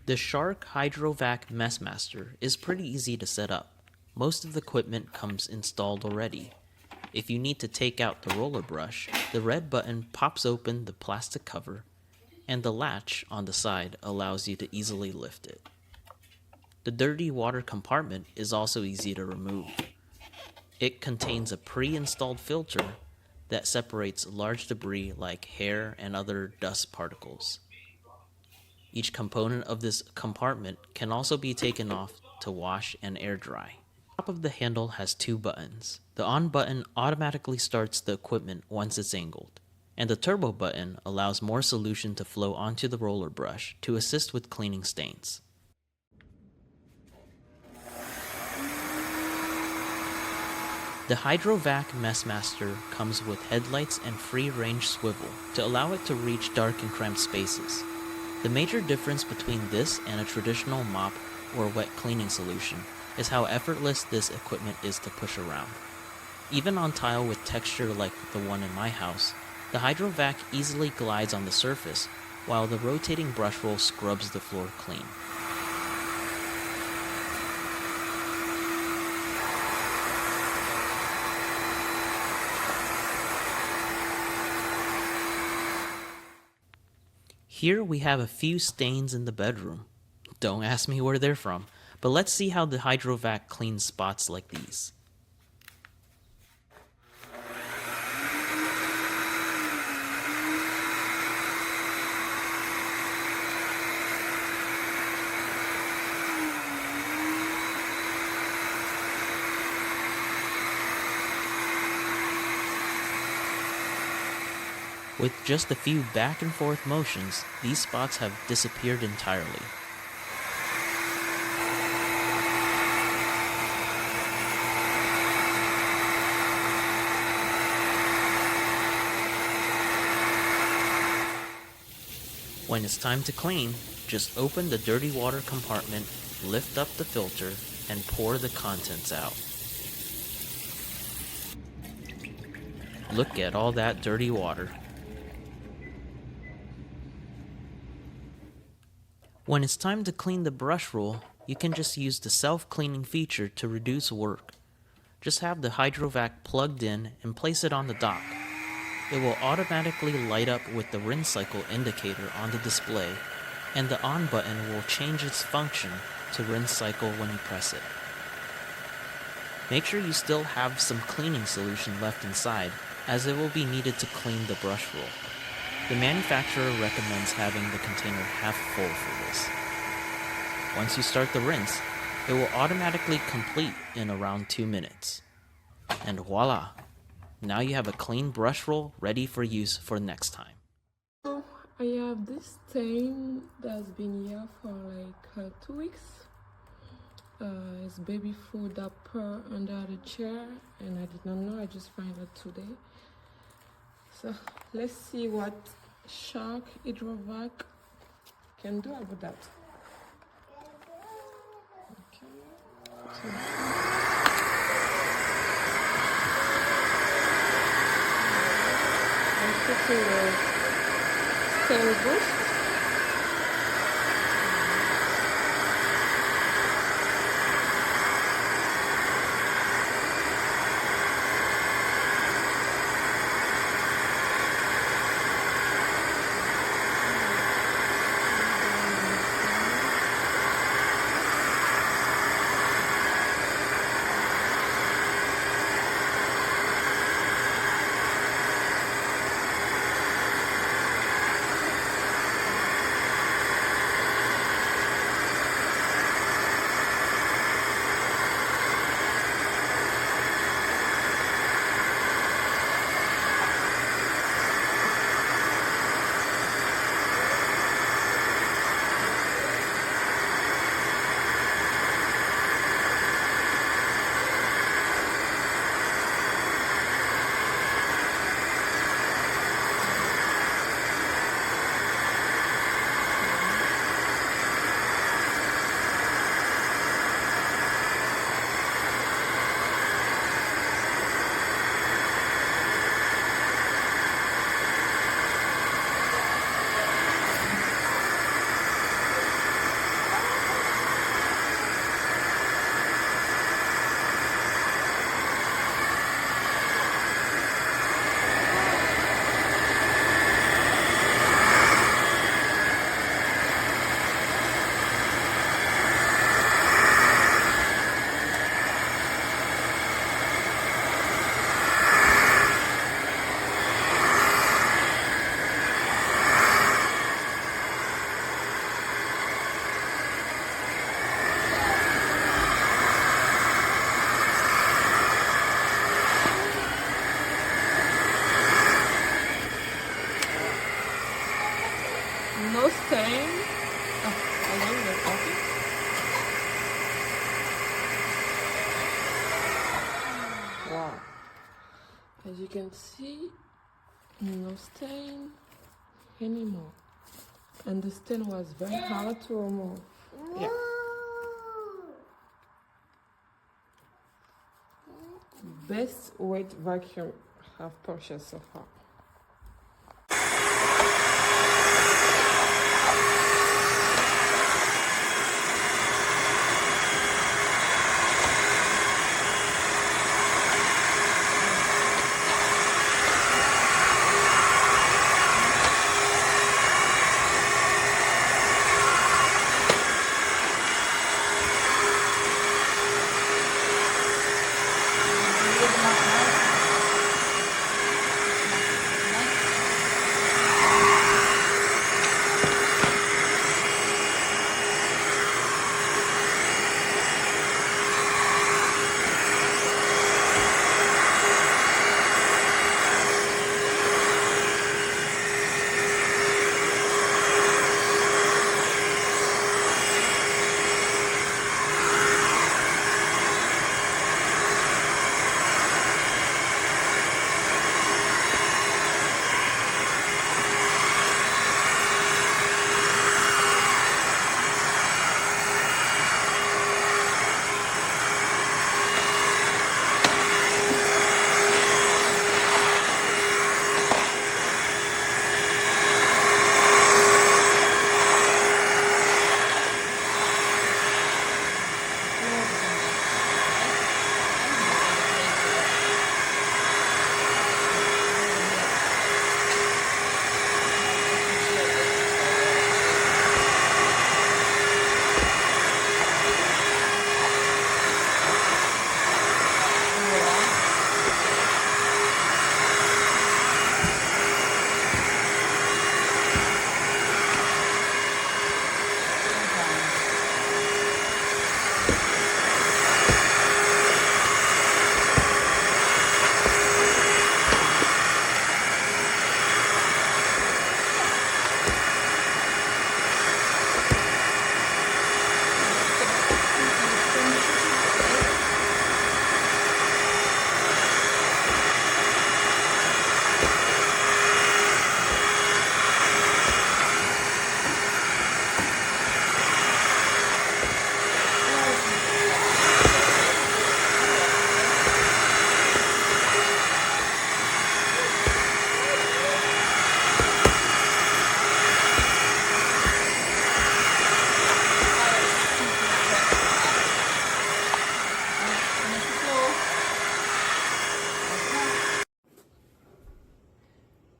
The Shark HydroVac MessMaster is pretty easy to set up. Most of the equipment comes installed already. If you need to take out the roller brush, the red button pops open the plastic cover, and the latch on the side allows you to easily lift it. The dirty water compartment is also easy to remove. It contains a pre-installed filter that separates large debris like hair and other dust particles. Each component of this compartment can also be taken off to wash and air dry. The top of the handle has two buttons. The on button automatically starts the equipment once it's angled, and the turbo button allows more solution to flow onto the roller brush to assist with cleaning stains. The HydroVac MessMaster comes with headlights and free-range swivel to allow it to reach dark and cramped spaces. The major difference between this and a traditional mop or wet cleaning solution is how effortless this equipment is to push around. Even on tile with texture like the one in my house, the HydroVac easily glides on the surface while the rotating brush roll scrubs the floor clean. Here we have a few stains in the bedroom. Don't ask me where they're from, but let's see how the HydroVac cleans spots like these. With just a few back and forth motions, these spots have disappeared entirely. When it's time to clean, just open the dirty water compartment, lift up the filter, and pour the contents out. Look at all that dirty water. When it's time to clean the brush roll, you can just use the self-cleaning feature to reduce work. Just have the HydroVac plugged in and place it on the dock. It will automatically light up with the rinse cycle indicator on the display, and the on button will change its function to rinse cycle when you press it. Make sure you still have some cleaning solution left inside, as it will be needed to clean the brush roll. The manufacturer recommends having the container half full for this. Once you start the rinse, it will automatically complete in around 2 minutes. And voila! Now you have a clean brush roll ready for use for next time. So I have this stain that's been here for like 2 weeks. It's baby food up under the chair, and I did not know, I just found it today. So let's see what Shark HydroVac can do about that. Okay. So, I'm putting the stain boost. can see, no stain anymore. And the stain was very hard to remove. Yeah. Best weight vacuum I've purchased so far.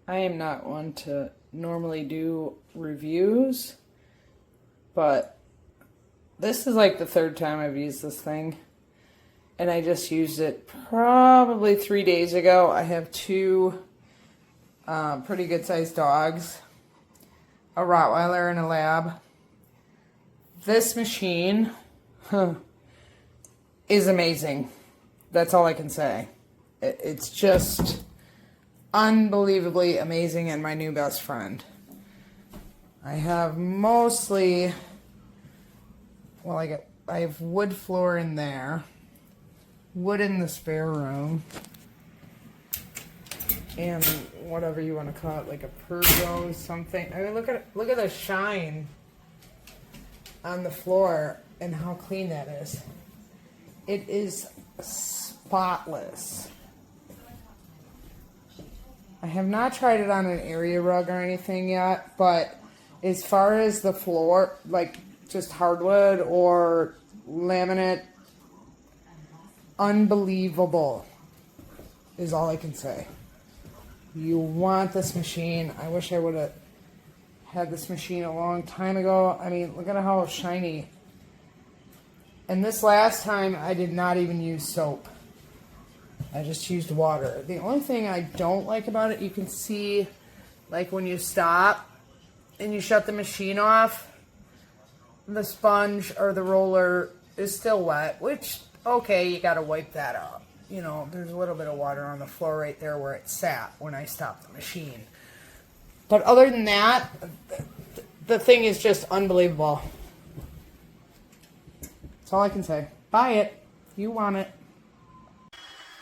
I am not one to normally do reviews, but this is like the third time I've used this thing, and I just used it probably 3 days ago. I have two pretty good sized dogs, a Rottweiler and a Lab. This machine is amazing. That's all I can say. It's just unbelievably amazing and my new best friend. I have mostly, well, I have wood floor in there, wood in the spare room, and whatever you want to call it, like a Peugeot something. I mean, look at the shine on the floor and how clean that is. It is spotless. I have not tried it on an area rug or anything yet, but as far as the floor, like just hardwood or laminate, unbelievable is all I can say. You want this machine. I wish I would have had this machine a long time ago. I mean, look at how shiny. And this last time, I did not even use soap. I just used water. The only thing I don't like about it, you can see, like when you stop and you shut the machine off, the sponge or the roller is still wet, which, okay, you gotta wipe that up. You know, there's a little bit of water on the floor right there where it sat when I stopped the machine. But other than that, the thing is just unbelievable. That's all I can say. Buy it. You want it.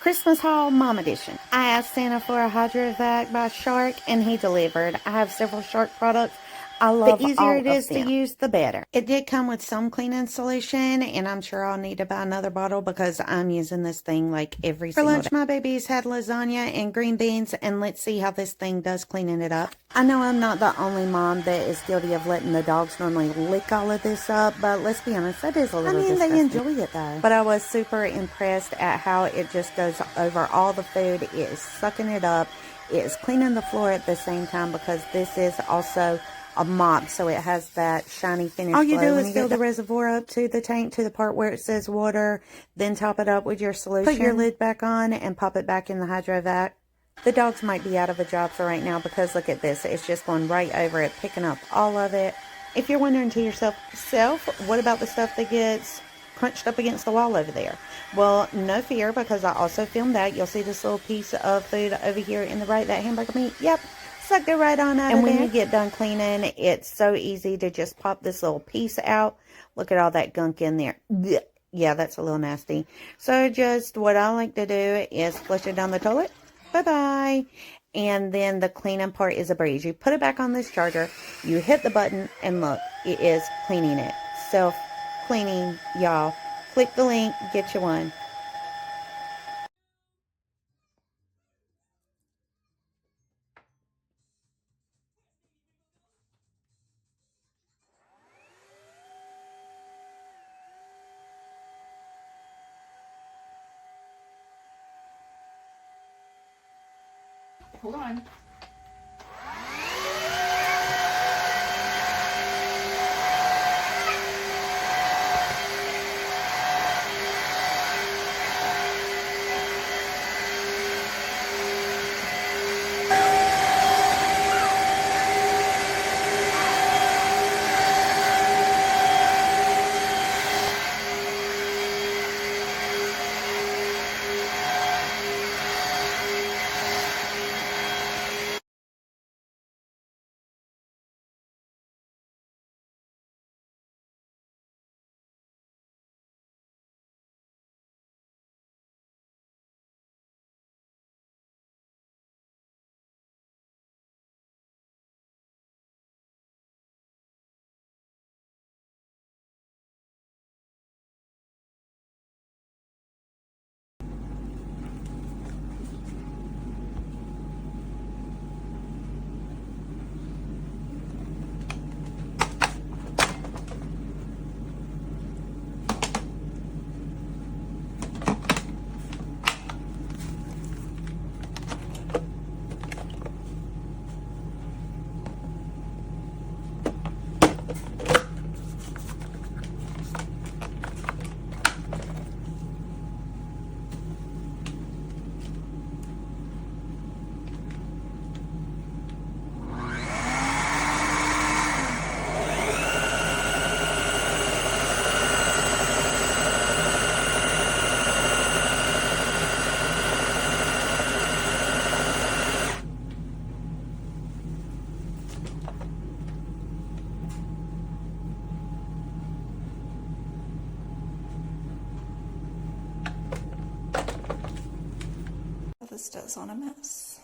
Christmas haul, Mom Edition. I asked Santa for a HydroVac by Shark, and he delivered. I have several Shark products. I love the easier it is to use, the better. It did come with some cleaning solution, and I'm sure I'll need to buy another bottle because I'm using this thing like every single day. For lunch, my babies had lasagna and green beans, and let's see how this thing does cleaning it up. I know I'm not the only mom that is guilty of letting the dogs normally lick all of this up, but let's be honest, that is a little disgusting. They enjoy it though. But I was super impressed at how it just goes over all the food. It is sucking it up. It is cleaning the floor at the same time because this is also a mop, so it has that shiny finish. All you do is fill the reservoir up to the tank, to the part where it says water, then top it up with your solution. Put your lid back on and pop it back in the HydroVac. The dogs might be out of a job for right now because look at this. It's just going right over it, picking up all of it. If you're wondering to yourself, what about the stuff that gets crunched up against the wall over there? Well, no fear, because I also filmed that. You'll see this little piece of food over here in the right, that hamburger meat. Yep. Sucked it right on out of there. And when you get done cleaning, it's so easy to just pop this little piece out. Look at all that gunk in there. Blech. Yeah, that's a little nasty. So just what I like to do is flush it down the toilet. Bye-bye. And then the cleaning part is a breeze. You put it back on this charger, you hit the button, and look, it is cleaning it. Self-cleaning, y'all. Click the link, get you one. Hold on. This does on a mess.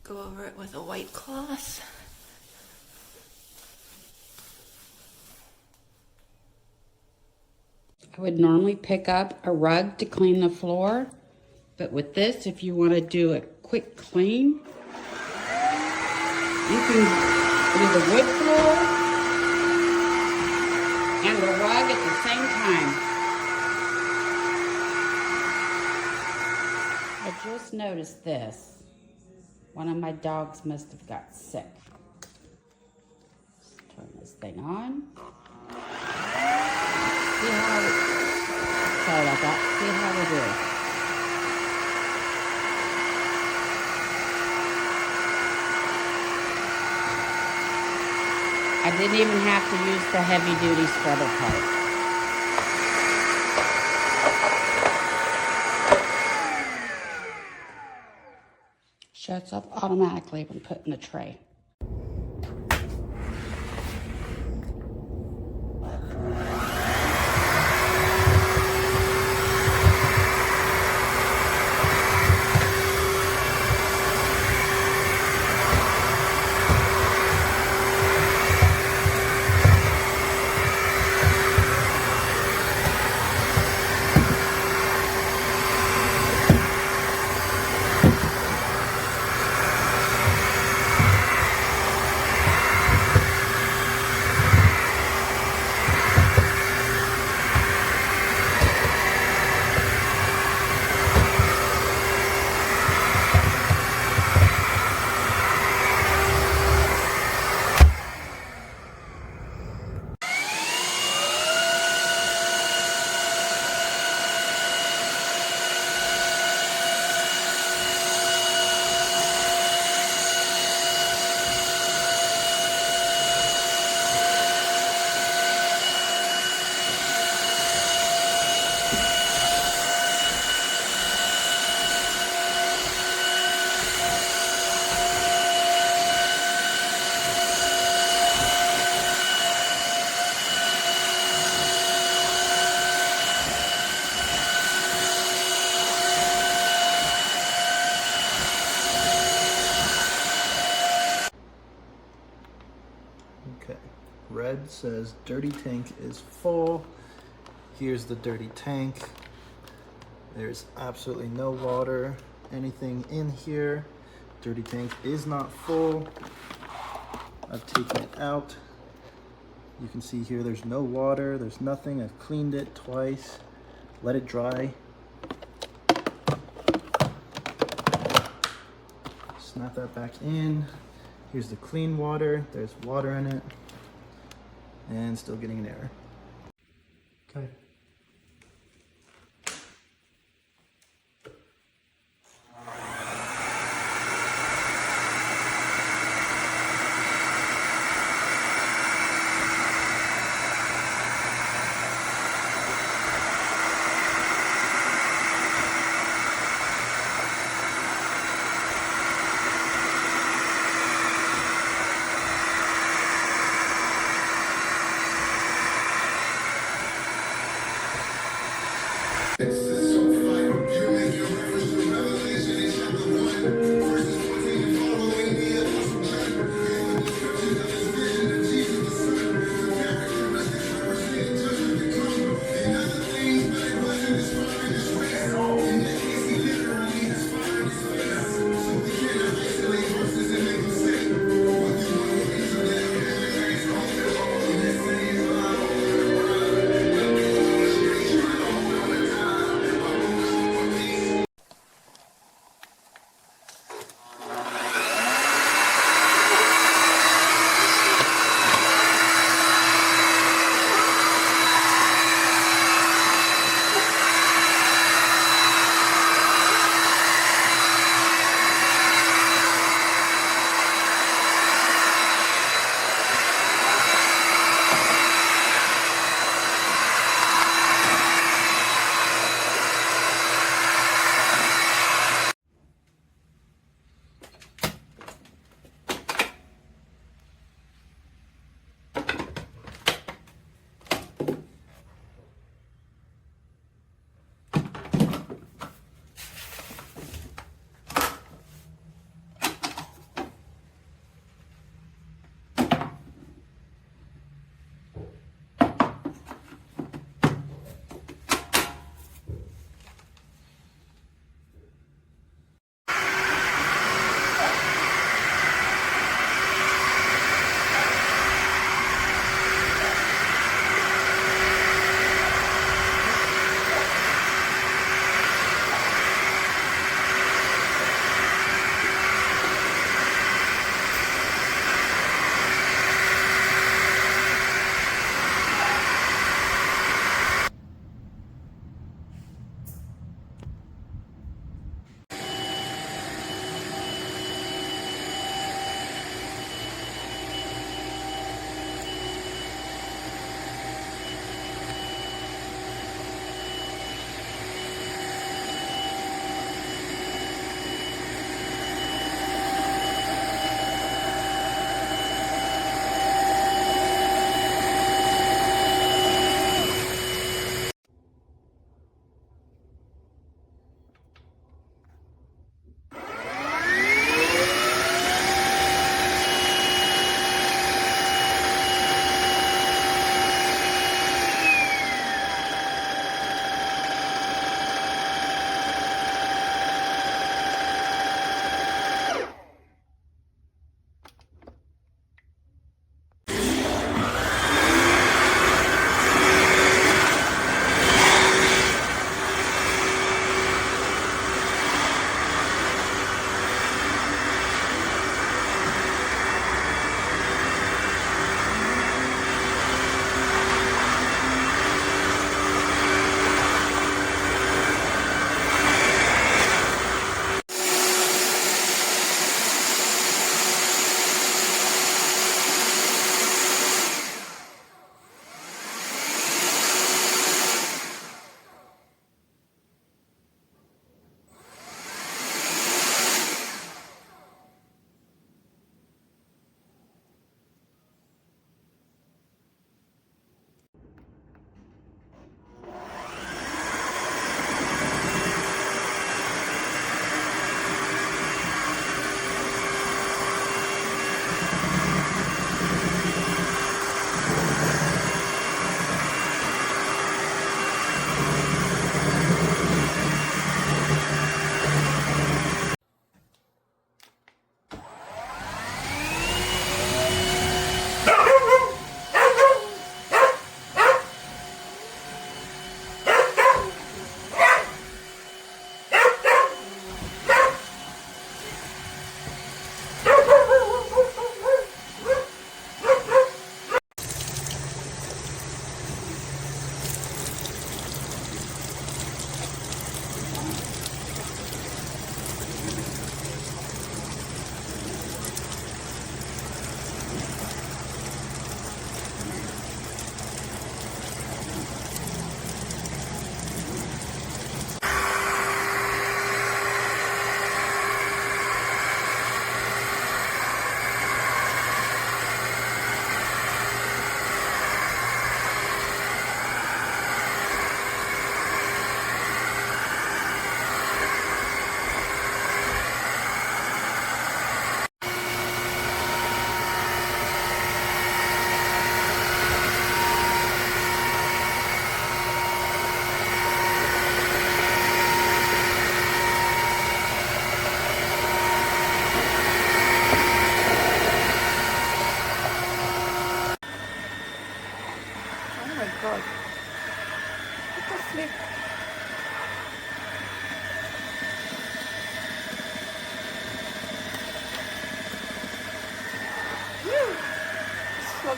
Go over it with a white cloth. I would normally pick up a rug to clean the floor, but with this, if you want to do a quick clean, you can do the wood floor and the rug dog at the same time. I just noticed this. One of my dogs must have got sick. Let's turn this thing on. See how it, sorry about that. See how we do. I didn't even have to use the heavy-duty scrubber part. Shuts up automatically when put in the tray. Okay, red says dirty tank is full. Here's the dirty tank. There's absolutely no water, anything in here. Dirty tank is not full. I've taken it out. You can see here there's no water, there's nothing. I've cleaned it twice, let it dry. Snap that back in. Here's the clean water, there's water in it, and still getting an error. Okay.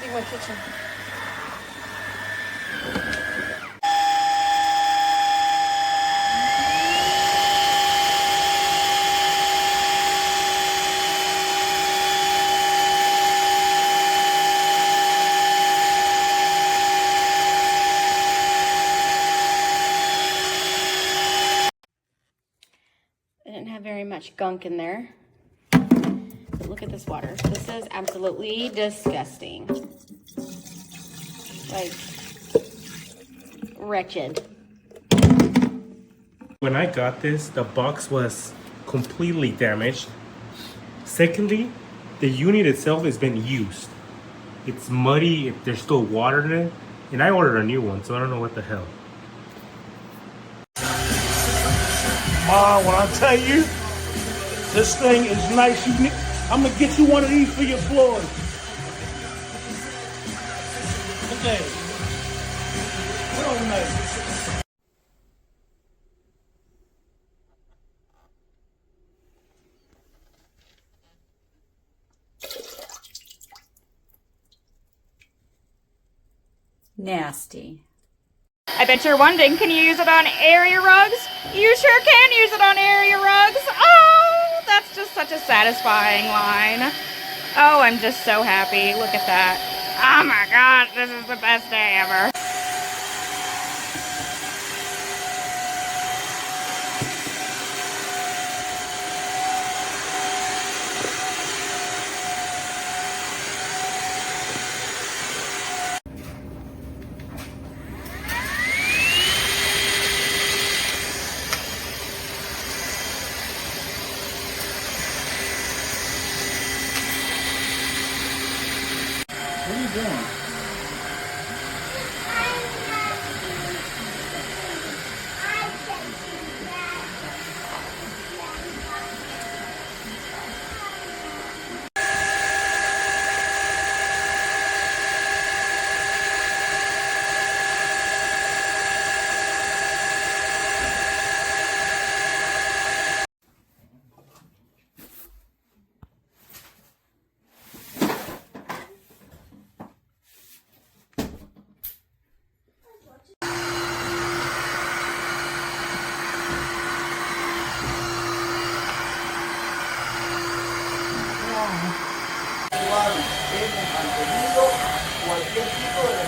cleaning my kitchen. I didn't have very much gunk in there. But look at this water. This is absolutely disgusting. Like, wretched. When I got this, the box was completely damaged. Secondly, the unit itself has been used. It's muddy, there's still water in it, and I ordered a new one, so I don't know what the hell. Ma, when I tell you, this thing is nice, I'm gonna get you one of these for your floors. Okay. Real nice. Nasty. I bet you're wondering, can you use it on area rugs? You sure can use it on area rugs. Oh, that's just such a satisfying line. Oh, I'm just so happy. Look at that. Oh my God, this is the best day ever. What are you doing? Cualquier tipo de